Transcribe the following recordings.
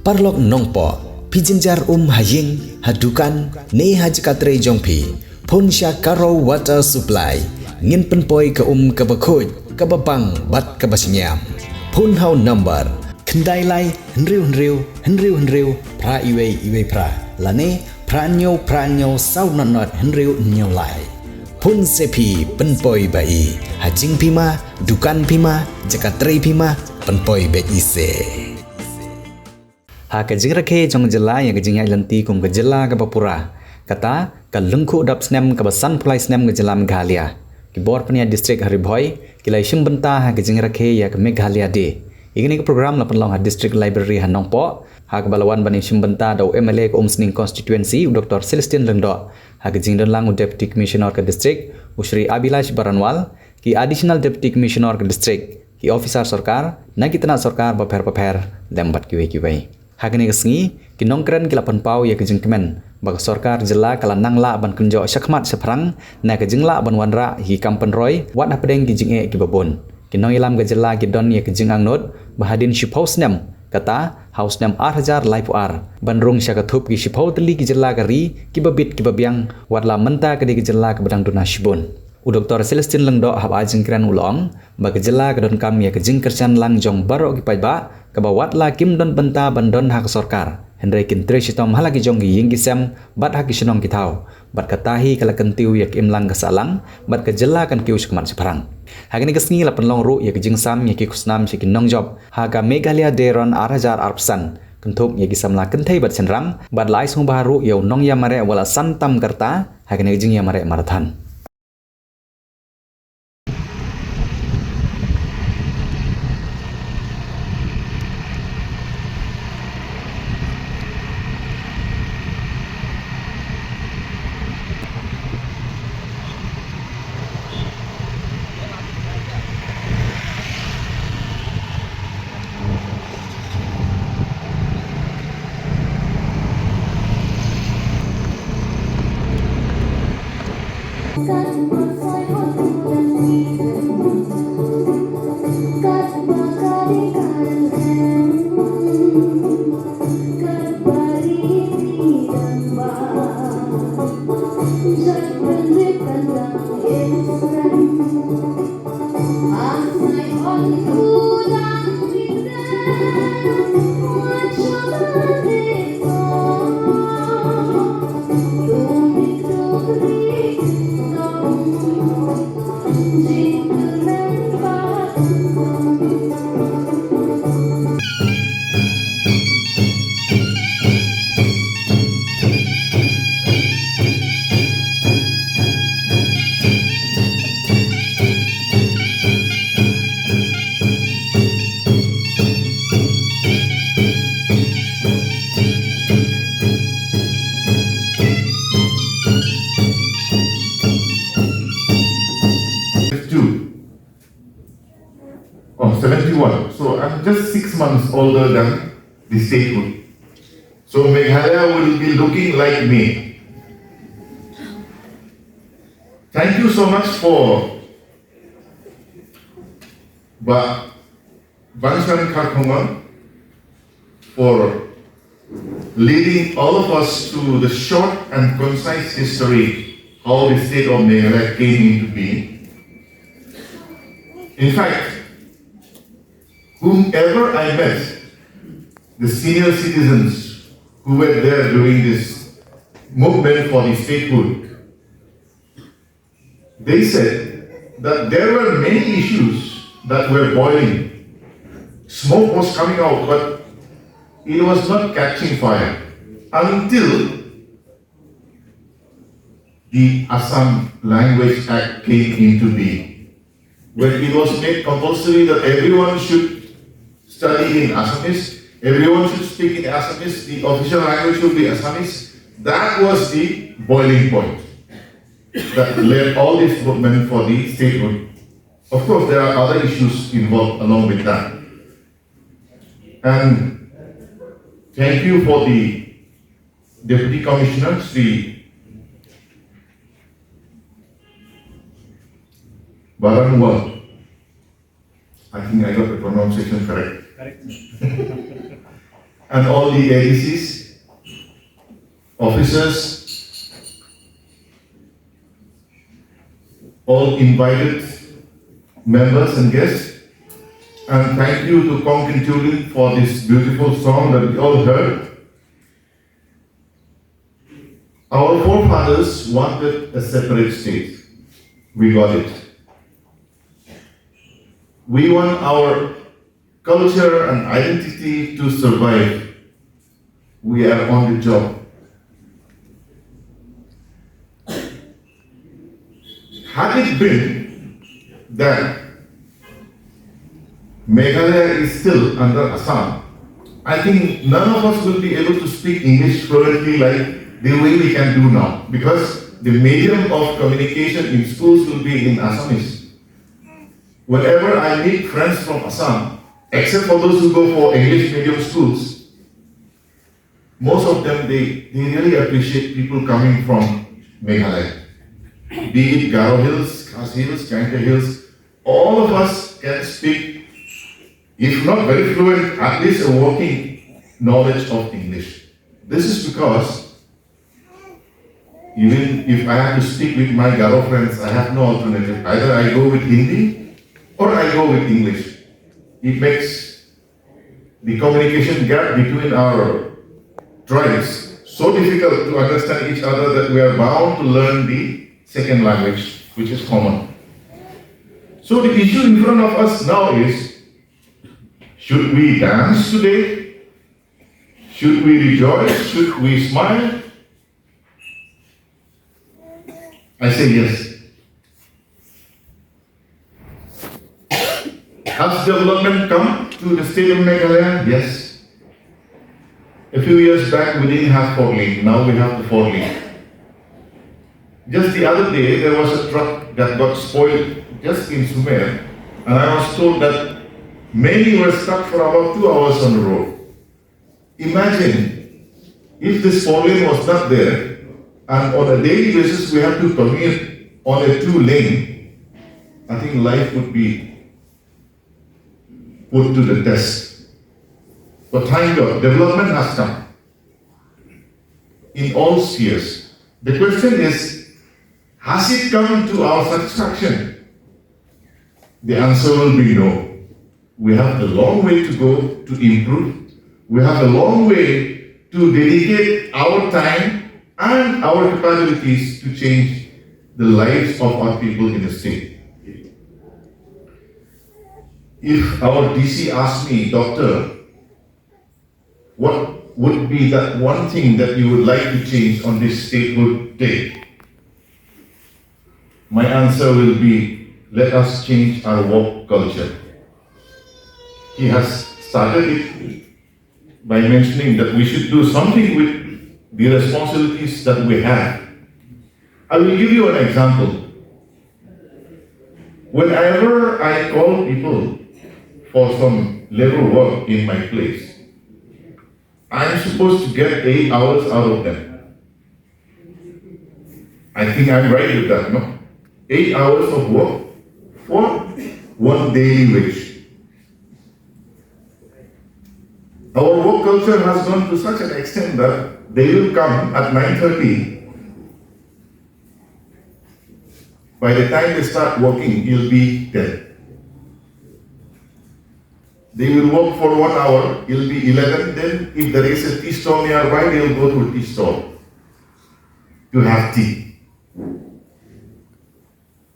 Parlok Nongpoh, Pijinjar Haying, Hadukan, Ne Hajkatre Jongpi, Phun Sha Karo Water Supply, Ngin Penpoi ke Kabakut, Kababang, Bat Kabasinyam. Phun Hau Number, Kendai Lai, Henriu, Pra Iwe Pra, Lane, Pranyo, Sau Not, Henriu Nyo Lai. Phun Sepi, Penpoi Bai, Hajing Pima, Dukan Pima, Jakatre Pima, Penpoi Be Ise. Kajing Rakhe jong Jylla yang kajing ai lanti kum ke Jylla ke Bapura kata ke lengku dap Snem ke basan pulai Snem ke Jylla Meghalaya ki bor pania distrik hari Bhoi ki lai bynta kajing Rakhe ya ke Meghalaya de ini ke program lapan long district library Nongpoh ke balawan bani bynta dau MLA ke Sning constituency Dr. Celestin Lengdo kajing dan lang deputy commissioner ke distrik Usri Abilash Baranwal ki additional deputy commissioner ke distrik ki officer sarkar na kitna sarkar baper lembat kiwe Hagani kesngi kinongkren kilapan pau ya kejeng kemen bag sorkar Jylla kala nangla ban kunjo syakmat seprang na kejengla ban wanra hi kampen roy wat apedeng kijing e kibabon kinong ilam ke Jylla kidon ya kejeng angnot bahadin shipau Snem kata haus Snem 8000 life ar ban rung syakathup ki shipau teli ki Jylla kari kibabit kibabyang watla menta ke di Jylla ke bedang duna shibon Dr. Celestin Lengdo hab ajeng kren ulong bag Jylla kedon kam ya kejeng kersan lang jong baro ki paiba kabawat la kim don benta bandon hak sorkar Henry kintre shitom halagi jong gi yinggi sem bat hak Shillong kitau bat katahi kala kentiu yak imlang kesalang bat ke Jylla kan kiu sekman separang hagini kesngi la penlong ru yak jing sam yak kusnam sik nong job haga Meghalaya deron 8000 arpsan kentuk yak samla kentai bat senrang bat lai sung baru yau nong ya mare wala santam kerta hagini jing ya mare marathan Oh, 71. So I'm just 6 months older than the statehood. So Meghalaya will be looking like me. Thank you so much for Banshan Karkongan for leading all of us to the short and concise history how the state of Meghalaya came into being. In fact, whomever I met, the senior citizens who were there during this movement for the statehood, they said that there were many issues that were boiling. Smoke was coming out, but it was not catching fire until the Assam Language Act came into being, when it was made compulsory that everyone should study in Assamese, everyone should speak in Assamese, the official language should be Assamese. That was the boiling point that led all this movement for the statehood. Of course, there are other issues involved along with that. And thank you for the Deputy Commissioner, Sri Baranwal. I think I got the pronunciation correct. and all the ADCs, officers, all invited members and guests. And thank you to Kong Kintuling for this beautiful song that we all heard. Our forefathers wanted a separate state. We got it. We want our culture and identity to survive. We are on the job. Had it been that Meghalaya is still under Assam, I think none of us will be able to speak English fluently like the way we can do now, because the medium of communication in schools will be in Assamese. Whenever I meet friends from Assam, except for those who go for English medium schools, most of them, they really appreciate people coming from Meghalaya. Be it Garo Hills, Khas Hills, Chanka Hills, all of us can speak, if not very fluent, at least a working knowledge of English. This is because even if I have to speak with my Garo friends, I have no alternative. Either I go with Hindi or I go with English. It makes the communication gap between our tribes so difficult to understand each other that we are bound to learn the second language, which is common. So the issue in front of us now is, should we dance today? Should we rejoice? Should we smile? I say yes. Has development come to the state of Meghalaya? Yes. A few years back we didn't have 4-lane, now we have the 4-lane. Just the other day there was a truck that got spoiled just in Sumer, and I was told that many were stuck for about 2 hours on the road. Imagine if this 4-lane was not there, and on a daily basis we have to commute on a 2-lane, I think life would be put to the test. But thank God, development has come in all spheres. The question is, has it come to our satisfaction? The answer will be no. We have a long way to go to improve. We have a long way to dedicate our time and our capabilities to change the lives of our people in the state. If our DC asked me, Doctor, what would be that one thing that you would like to change on this statehood day? My answer will be, let us change our work culture. He has started it by mentioning that we should do something with the responsibilities that we have. I will give you an example. Whenever I call people for some labor work in my place, I am supposed to get 8 hours out of them. I think I'm right with that, no? 8 hours of work for one daily wage. Our work culture has gone to such an extent that they will come at 9:30. By the time they start working, you'll be dead. They will work for 1 hour, it'll be 11. Then if there is a tea stall nearby, they'll go to a tea stall to have tea.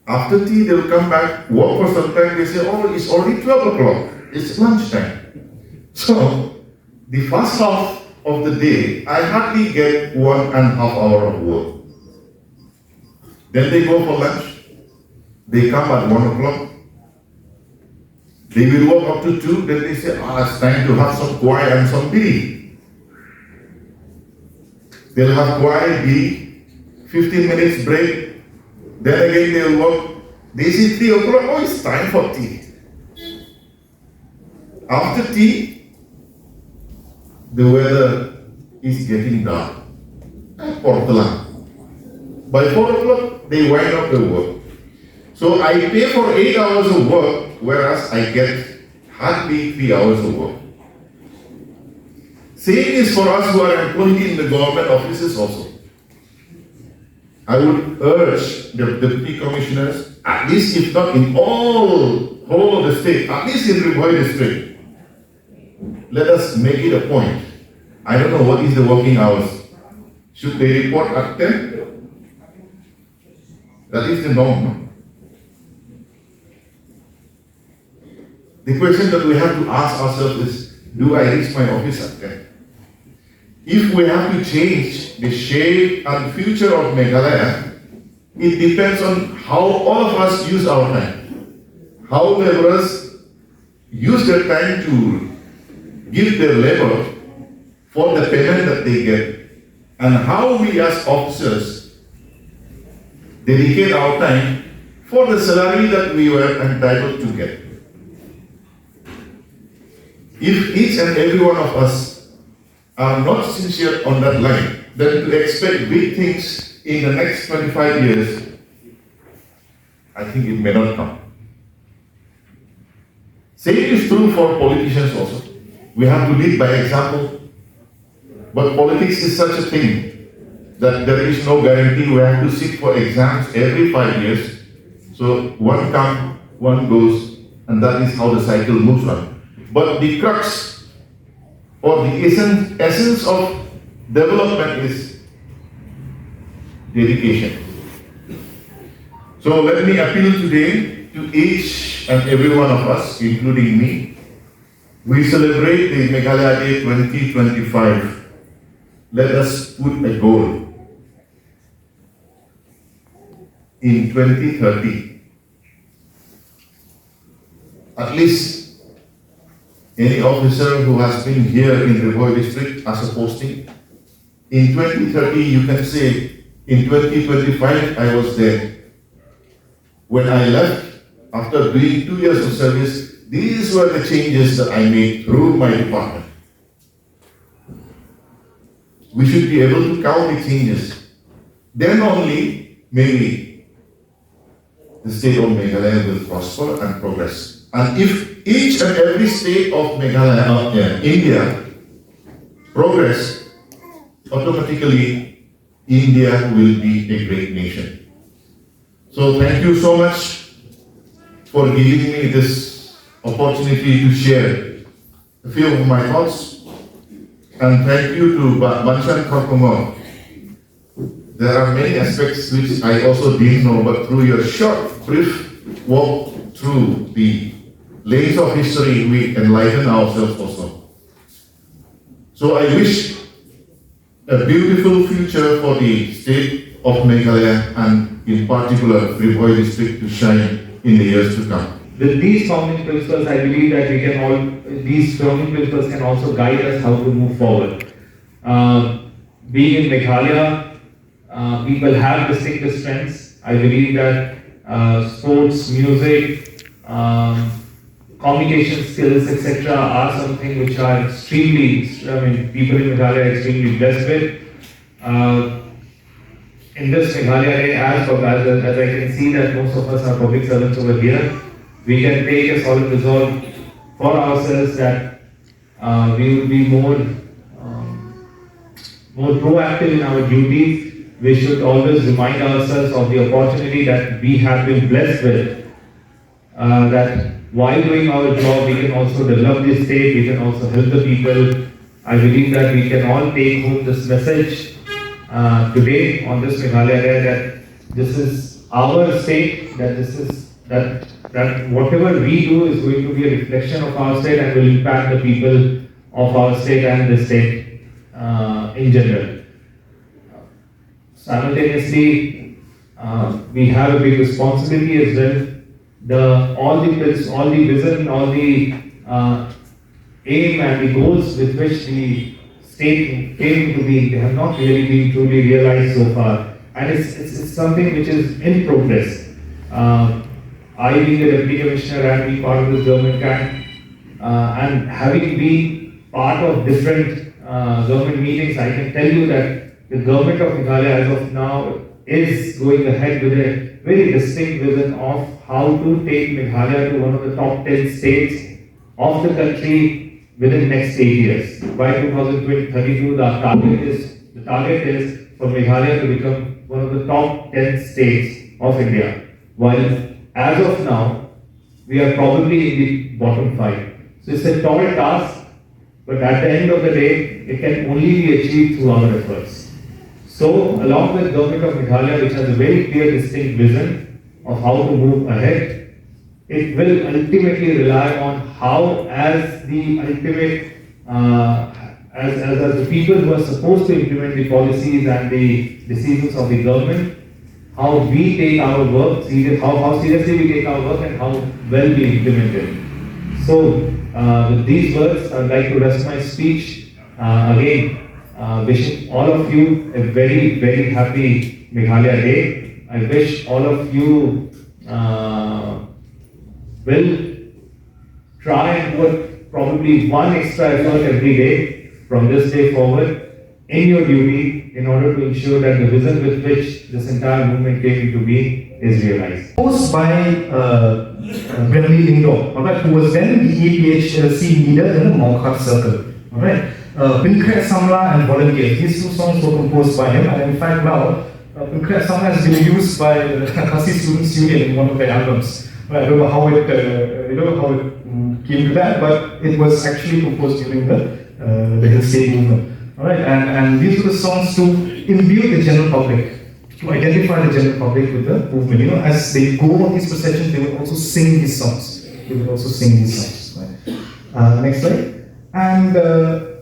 After tea, they'll come back, work for some time, they say, oh, it's already 12 o'clock, it's lunchtime. So, the first half of the day, I hardly get 1.5 hours of work. Then they go for lunch, they come at 1 o'clock, they will work up to 2, then they say, it's time to have some kwai and some biri. They'll have kwai, biri, 15 minutes break, then again they will work. They see 3 o'clock, oh, it's time for tea. After tea, the weather is getting dark. By 4 o'clock, they wind up the work. So I pay for 8 hours of work, whereas I get hardly 3 hours of work. Same is for us who are employed in the government offices also. I would urge the deputy commissioners, at least if not in whole of the state, at least in Bhoi district, let us make it a point. I don't know what is the working hours. Should they report at 10? That is the norm. No? The question that we have to ask ourselves is, do I reach my office at 10? If we have to change the shape and future of Meghalaya, it depends on how all of us use our time. How laborers use their time to give their labor for the payment that they get, and how we as officers dedicate our time for the salary that we were entitled to get. If each and every one of us are not sincere on that line, then to expect big things in the next 25 years, I think it may not come. Same is true for politicians also. We have to lead by example. But politics is such a thing that there is no guarantee. We have to sit for exams every 5 years. So one comes, one goes, and that is how the cycle moves on. But the crux or the essence of development is dedication. So let me appeal today to each and every one of us, including me. We celebrate the Meghalaya Day 2025. Let us put a goal in 2030. At least any officer who has been here in the Bhoi district as a posting, in 2030 you can say, in 2025 I was there. When I left, after doing 2 years of service, these were the changes that I made through my department. We should be able to count the changes. Then only, maybe, the state of Meghalaya will prosper and progress. And if each and every state of Meghalaya, India, progress, automatically, India will be a great nation. So thank you so much for giving me this opportunity to share a few of my thoughts. And thank you to Banchan Korkomo. There are many aspects which I also didn't know, but through your short, brief walk through the lanes of history, we enlighten ourselves also. So I wish a beautiful future for the state of Meghalaya and in particular Bhoi district to shine in the years to come. With these founding principles, I believe that these founding principles can also guide us how to move forward. Being in Meghalaya, people have distinctive strengths. I believe that sports, music, communication skills, etc. are something which are people in Meghalaya are extremely blessed with. In this Meghalaya, as I can see that most of us are public servants over here, we can take a solid resolve for ourselves that we will be more proactive in our duties. We should always remind ourselves of the opportunity that we have been blessed with. That while doing our job, we can also develop this state, we can also help the people. I believe that we can all take home this message today on this Meghalaya Day, that this is our state, that whatever we do is going to be a reflection of our state and will impact the people of our state and the state in general. Simultaneously, we have a big responsibility as well. All the vision, all the aim and the goals with which the state came to be, they have not really been truly realized so far. And it's something which is in progress. I being the Deputy Commissioner and being part of this government camp, and having been part of different government meetings, I can tell you that the government of Meghalaya as of now is going ahead with a very distinct vision of how to take Meghalaya to one of the top 10 states of the country within next 8 years. By 2032, the target is for Meghalaya to become one of the top 10 states of India. While as of now, we are probably in the bottom 5. So it's a tall task, but at the end of the day, it can only be achieved through our efforts. So, along with Government of Meghalaya, which has a very clear, distinct vision of how to move ahead, it will ultimately rely on how, as the ultimate, as the people who are supposed to implement the policies and the decisions of the government, how we take our work, how seriously we take our work, and how well we implement it. So, with these words, I'd like to rest my speech. Again, wishing all of you a very, very happy Meghalaya Day. I wish all of you will try and put probably one extra effort every day from this day forward in your duty in order to ensure that the vision with which this entire movement came into being is realized. Posed by Brenny Lindo, alright, who was then the APHLC leader in the Mongkhat circle. Alright, Pinkret Samla and Volunteers. These two songs were composed by him, and in fact now Pinkret Samla has been used by the Khasi Students Union in one of their albums. I don't know how it came to that, but it was actually composed during the Hill State movement. Alright, and these were the songs to imbue the general public, to identify the general public with the movement. You know, as they go on these processions, they will also sing these songs. Right? Next slide. And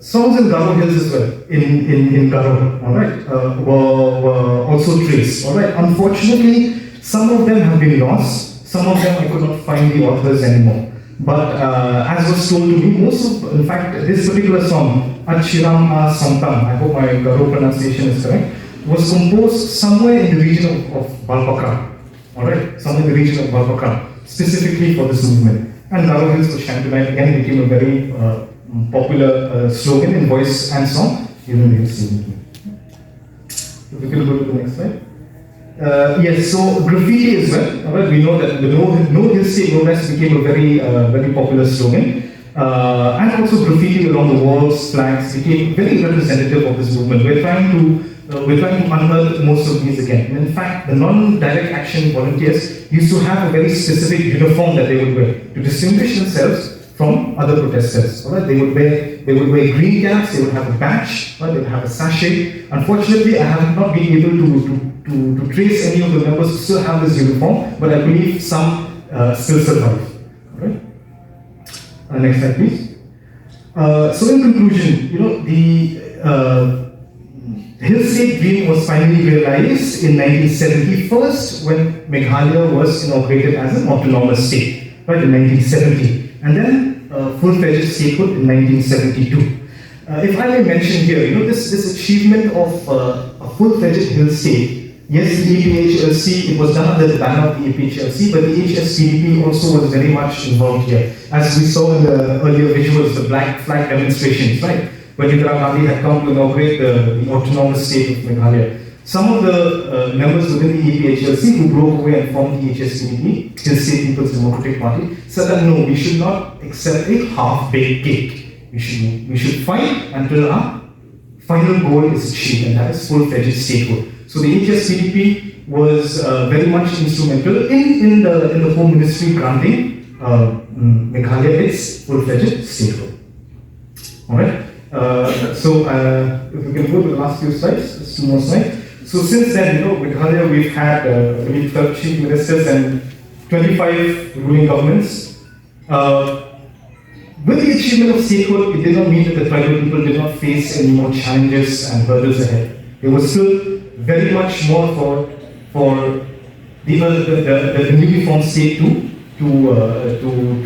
songs in Garo Hills as well, in Garo, alright, were also traced. Alright, unfortunately, some of them have been lost. Some of them I could not find the authors anymore. But as was told to me, in fact, this particular song, Achiram A Samtam, I hope my Garo pronunciation is correct, was composed somewhere in the region of Balpakra. Alright, somewhere in the region of Balpakra, specifically for this movement. And Garo Hills for Shantinite again became a very popular slogan in voice and song during the Hill State movement. If we can go to the next slide. Yes, so graffiti as well. Alright, we know that the No Hill State, No Rest became a very popular slogan. And also graffiti along the walls, flags became very representative of this movement. We're trying to unearth most of these again. And in fact, the non-direct action volunteers used to have a very specific uniform that they would wear to distinguish themselves from other protesters. Alright, they would wear green caps, they would have a badge, they would have a sachet. Unfortunately, I have not been able to trace any of the members who still have this uniform, but I believe some still survive. Alright. Next slide, please. So in conclusion, you know, the Hill State dream was finally realized in 1970, first when Meghalaya was inaugurated as an autonomous state, right, in 1970, and then full-fledged statehood in 1972. If I may mention here, you know, this achievement of a full-fledged Hill State. Yes, the APHLC, it was done under the banner of the APHLC, but the HSPDP also was very much involved here. As we saw in the earlier visuals, the black flag demonstrations, right? When Indira Gandhi had come to inaugurate the autonomous state of Meghalaya. Some of the members within the APHLC who broke away and formed the HSPDP, Hill State People's Democratic Party, said that no, we should not accept a half-baked cake. We should fight until our final goal is achieved, and that is full-fledged statehood. So the HSPDP was very much instrumental in the Home Ministry granting Meghalaya its full-fledged statehood. Alright, so if we can go to the last few slides, just 2 more slides. So since then, you know, Meghalaya, we've had 12 chief ministers and 25 ruling governments. With the achievement of statehood, it did not mean that the tribal people did not face any more challenges and hurdles ahead. There was still very much more for the newly formed state to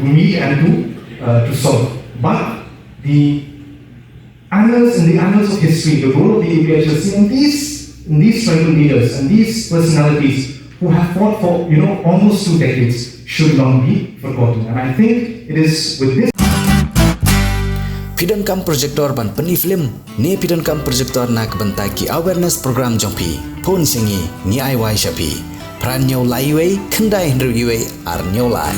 meet and to solve. But in the annals of history, the role of the APHLC and these tribal leaders and these personalities who have fought for, you know, almost 2 decades should not be forgotten. And I think it is with this. Pidon kam projector ban peni film ne pidon kam projector nak bentai ki awareness program jongpi phun singi ni ai wai shapi pran nyau lai wei khandai hendru yue ar nyau lai